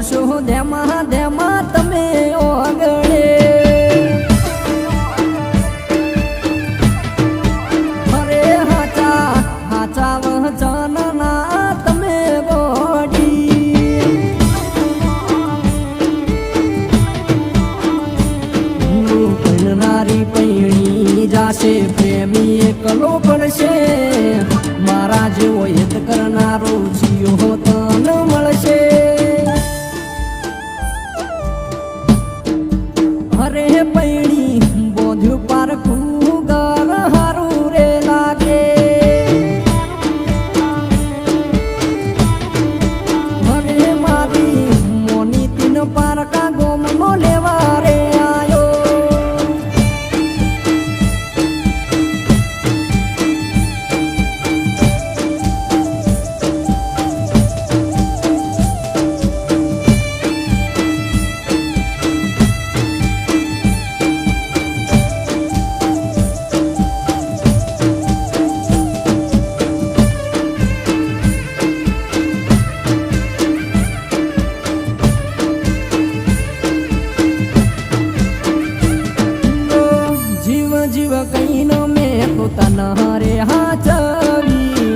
છો ધેમા ધેમા તમે ઓગળે અરે હાચા હાચા વચનના તમે ગોડી પૈણનારી પૈણી જાશે પ્રેમી એકલો પડશે મારા જેવો હિત કરનારો જીવો તન મળશે અરે પૈણી બોધ્યું પારખું ઘર હારું રે લાગે અરે મારી મોની તીન પારકા ગોમનો લેવા રે આયો જીવ કઈ ન મેં પોતાના રે હાચવી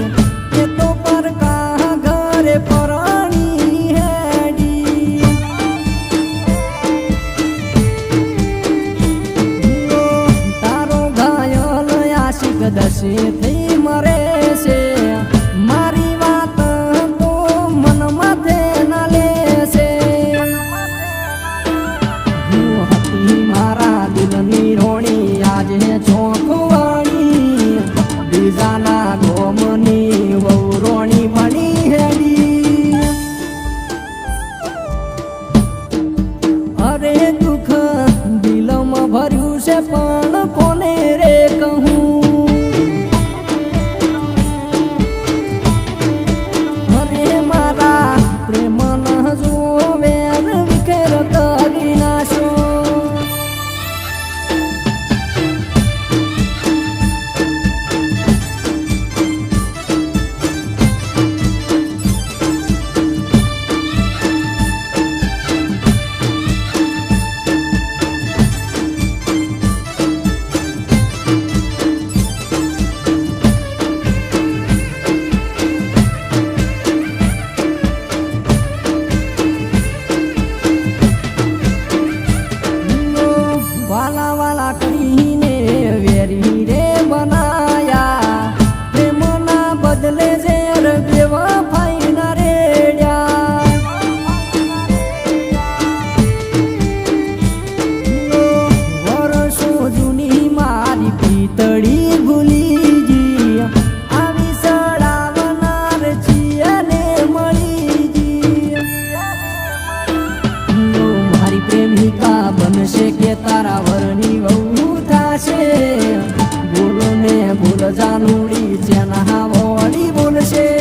એ તો પરકા ઘરે પરાણી હેડી તારો ઘાયલ આશિક દશે થઈ મરે છે મારી વાત તો મન માથે ના લેશે હું હતી મારા દિલની રોણી આજે ચોખવાણી બીજાના ગોમની વૌરોણી બની હેડી અરે દુઃખ દિલમાં ભર્યું છે પણ કોને રે કહું અરે મારા પ્રેમના જોવે વિખેર કરી નાશો વાલા વાલા કરીને વેરી રે બનાયા પ્રેમના બદલે ઝેર બેવફાઈ ના રેડ્યા વર્ષો જૂની મારી પિતળી ભૂલી જી આવી સડાવનાર જીયને મળી જી મારી પ્રેમિકા બનશે કે તારા વરની વહુ થાશે બોલો ને બોલ જાનુડી જેના વળી બોલશે